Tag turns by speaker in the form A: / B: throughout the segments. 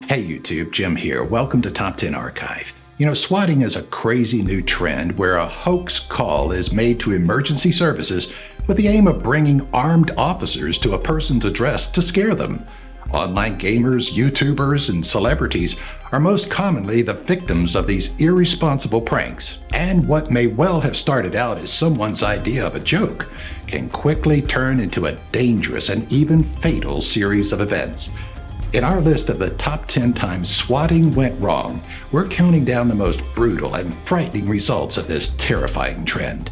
A: Hey YouTube, Jim here. Welcome to Top 10 Archive. Swatting is a crazy new trend where a hoax call is made to emergency services with the aim of bringing armed officers to a person's address to scare them. Online gamers, YouTubers, and celebrities are most commonly the victims of these irresponsible pranks, and what may well have started out as someone's idea of a joke can quickly turn into a dangerous and even fatal series of events. In our list of the top 10 times swatting went wrong, we're counting down the most brutal and frightening results of this terrifying trend.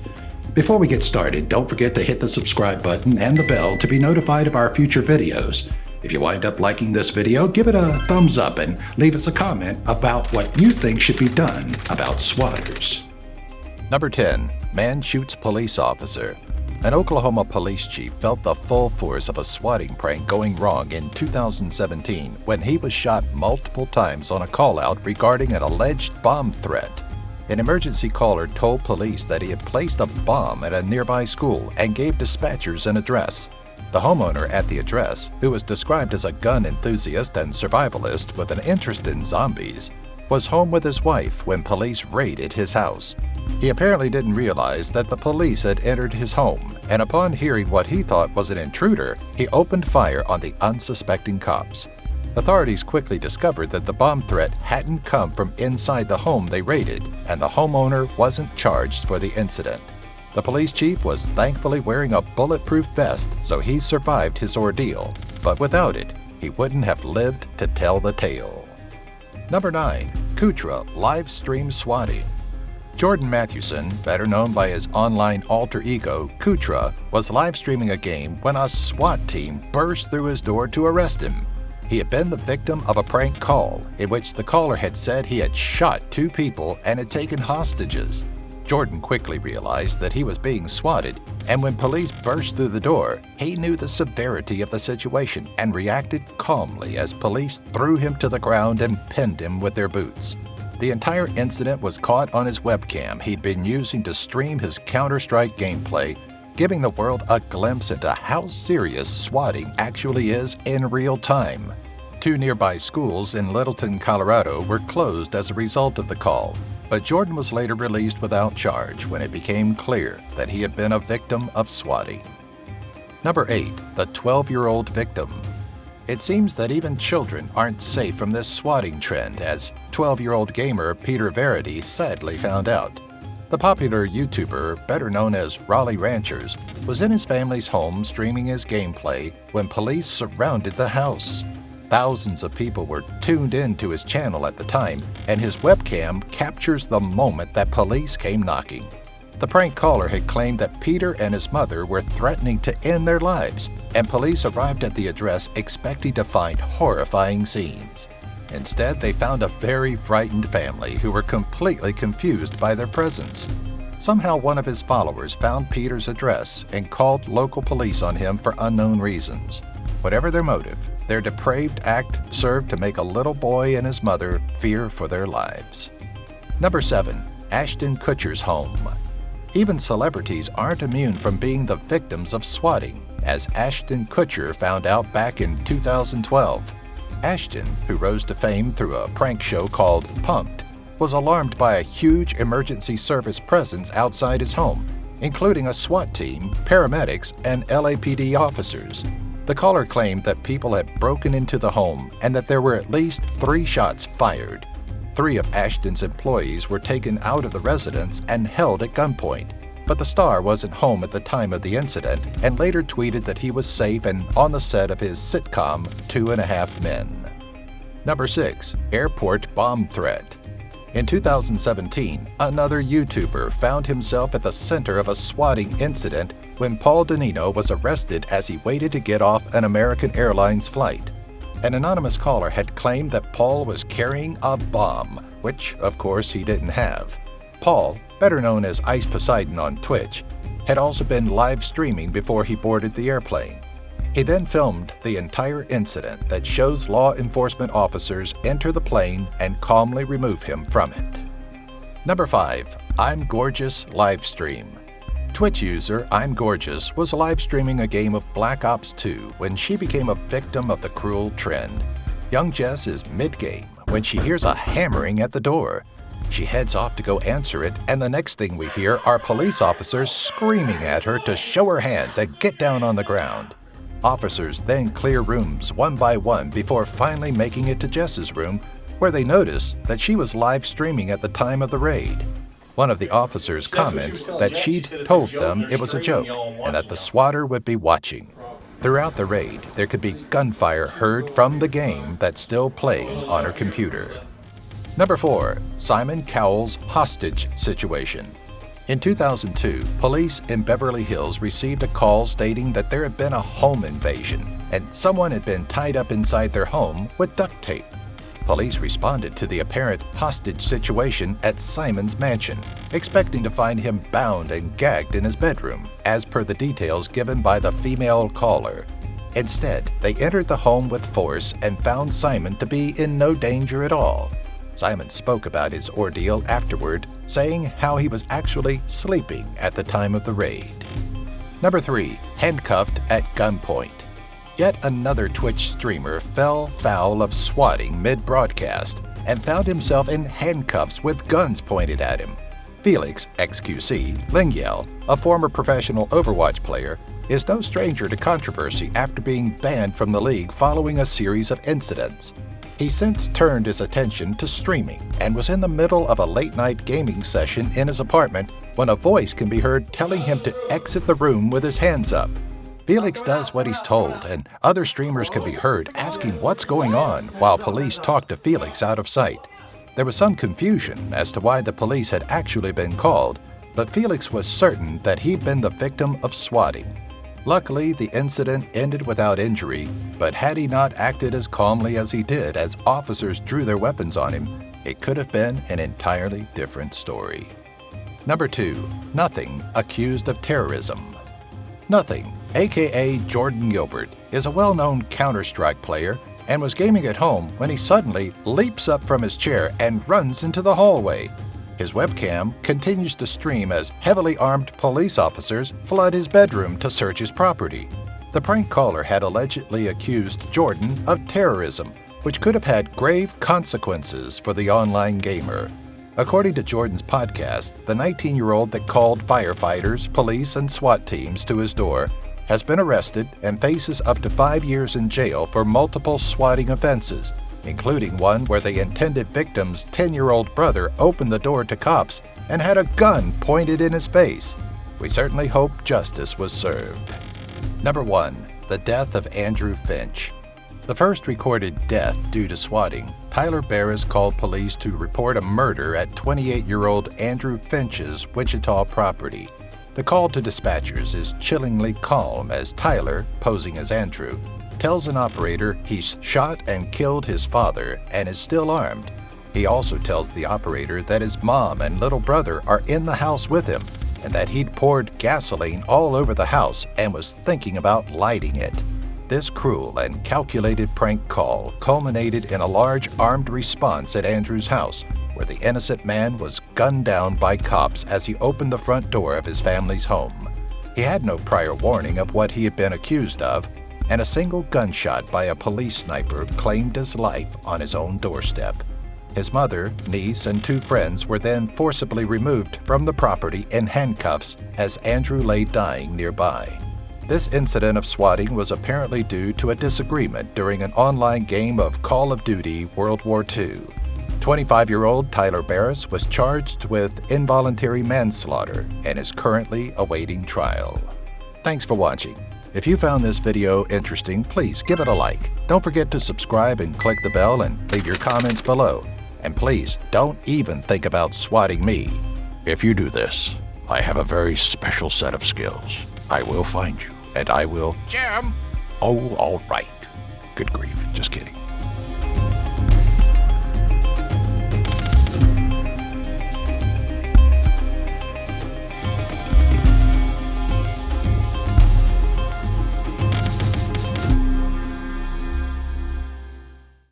A: Before we get started, don't forget to hit the subscribe button and the bell to be notified of our future videos. If you wind up liking this video, give it a thumbs up and leave us a comment about what you think should be done about swatters.
B: Number 10. Man shoots police officer. An Oklahoma police chief felt the full force of a swatting prank going wrong in 2017 when he was shot multiple times on a call-out regarding an alleged bomb threat. An emergency caller told police that he had placed a bomb at a nearby school and gave dispatchers an address. The homeowner at the address, who was described as a gun enthusiast and survivalist with an interest in zombies, was home with his wife when police raided his house. He apparently didn't realize that the police had entered his home, and upon hearing what he thought was an intruder, he opened fire on the unsuspecting cops. Authorities quickly discovered that the bomb threat hadn't come from inside the home they raided, and the homeowner wasn't charged for the incident. The police chief was thankfully wearing a bulletproof vest, so he survived his ordeal, but without it, he wouldn't have lived to tell the tale. Number 9. Kutcher live stream swatting. Jordan Mathewson, better known by his online alter ego, Kouta, was live streaming a game when a SWAT team burst through his door to arrest him. He had been the victim of a prank call in which the caller had said he had shot 2 people and had taken hostages. Jordan quickly realized that he was being swatted, and when police burst through the door, he knew the severity of the situation and reacted calmly as police threw him to the ground and pinned him with their boots. The entire incident was caught on his webcam he'd been using to stream his Counter-Strike gameplay, giving the world a glimpse into how serious swatting actually is in real time. 2 nearby schools in Littleton, Colorado were closed as a result of the call, but Jordan was later released without charge when it became clear that he had been a victim of swatting. Number 8. The 12-year-old victim. It seems that even children aren't safe from this swatting trend, as 12-year-old gamer Peter Verity sadly found out. The popular YouTuber, better known as Raleigh Ranchers, was in his family's home streaming his gameplay when police surrounded the house. Thousands of people were tuned in to his channel at the time, and his webcam captures the moment that police came knocking. The prank caller had claimed that Peter and his mother were threatening to end their lives, and police arrived at the address expecting to find horrifying scenes. Instead, they found a very frightened family who were completely confused by their presence. Somehow one of his followers found Peter's address and called local police on him for unknown reasons. Whatever their motive, their depraved act served to make a little boy and his mother fear for their lives. Number 7. Ashton Kutcher's home. Even celebrities aren't immune from being the victims of swatting, as Ashton Kutcher found out back in 2012. Ashton, who rose to fame through a prank show called Punk'd, was alarmed by a huge emergency service presence outside his home, including a SWAT team, paramedics, and LAPD officers. The caller claimed that people had broken into the home and that there were at least 3 shots fired. 3 of Ashton's employees were taken out of the residence and held at gunpoint, but the star wasn't home at the time of the incident and later tweeted that he was safe and on the set of his sitcom 2.5 Men. Number 6. Airport bomb threat. In 2017, another YouTuber found himself at the center of a swatting incident when Paul Danino was arrested as he waited to get off an American Airlines flight. An anonymous caller had claimed that Paul was carrying a bomb, which, of course, he didn't have. Paul, better known as Ice Poseidon on Twitch, had also been live streaming before he boarded the airplane. He then filmed the entire incident that shows law enforcement officers enter the plane and calmly remove him from it. Number 5. I'm Gorgeous livestream. Twitch user I'm Gorgeous was live streaming a game of Black Ops 2 when she became a victim of the cruel trend. Young Jess is mid-game when she hears a hammering at the door. She heads off to go answer it, and the next thing we hear are police officers screaming at her to show her hands and get down on the ground. Officers then clear rooms one by one before finally making it to Jess's room, where they notice that she was live streaming at the time of the raid. One of the officers comments that she'd told them it was a joke and that the swatter would be watching. Throughout the raid, there could be gunfire heard from the game that's still playing on her computer. Number 4. Simon Cowell's hostage situation. In 2002, police in Beverly Hills received a call stating that there had been a home invasion and someone had been tied up inside their home with duct tape. Police responded to the apparent hostage situation at Simon's mansion, expecting to find him bound and gagged in his bedroom, as per the details given by the female caller. Instead, they entered the home with force and found Simon to be in no danger at all. Simon spoke about his ordeal afterward, saying how he was actually sleeping at the time of the raid. Number 3. Handcuffed at gunpoint. Yet another Twitch streamer fell foul of swatting mid-broadcast and found himself in handcuffs with guns pointed at him. Felix XQC Lingyel, a former professional Overwatch player, is no stranger to controversy after being banned from the league following a series of incidents. He since turned his attention to streaming and was in the middle of a late-night gaming session in his apartment when a voice can be heard telling him to exit the room with his hands up. Felix does what he's told, and other streamers can be heard asking what's going on while police talk to Felix out of sight. There was some confusion as to why the police had actually been called, but Felix was certain that he'd been the victim of swatting. Luckily, the incident ended without injury, but had he not acted as calmly as he did as officers drew their weapons on him, it could have been an entirely different story. Number 2. Nothing accused of terrorism. Nothing, aka Jordan Gilbert, is a well-known Counter-Strike player and was gaming at home when he suddenly leaps up from his chair and runs into the hallway. His webcam continues to stream as heavily armed police officers flood his bedroom to search his property. The prank caller had allegedly accused Jordan of terrorism, which could have had grave consequences for the online gamer. According to Jordan's podcast, the 19-year-old that called firefighters, police, and SWAT teams to his door has been arrested and faces up to 5 years in jail for multiple swatting offenses, including one where the intended victim's 10-year-old brother opened the door to cops and had a gun pointed in his face. We certainly hope justice was served. Number 1. The death of Andrew Finch. The first recorded death due to swatting, Tyler Barris called police to report a murder at 28-year-old Andrew Finch's Wichita property. The call to dispatchers is chillingly calm as Tyler, posing as Andrew, tells an operator he's shot and killed his father and is still armed. He also tells the operator that his mom and little brother are in the house with him and that he'd poured gasoline all over the house and was thinking about lighting it. This cruel and calculated prank call culminated in a large armed response at Andrew's house, where the innocent man was gunned down by cops as he opened the front door of his family's home. He had no prior warning of what he had been accused of, and a single gunshot by a police sniper claimed his life on his own doorstep. His mother, niece, and 2 friends were then forcibly removed from the property in handcuffs as Andrew lay dying nearby. This incident of swatting was apparently due to a disagreement during an online game of Call of Duty World War II. 25-year-old Tyler Barris was charged with involuntary manslaughter and is currently awaiting trial. Thanks for watching. If you found this video interesting, please give it a like. Don't forget to subscribe and click the bell and leave your comments below. And please don't even think about swatting me. If you do this, I have a very special set of skills. I will find you, and I will jam. Oh, all right. Good grief, just kidding.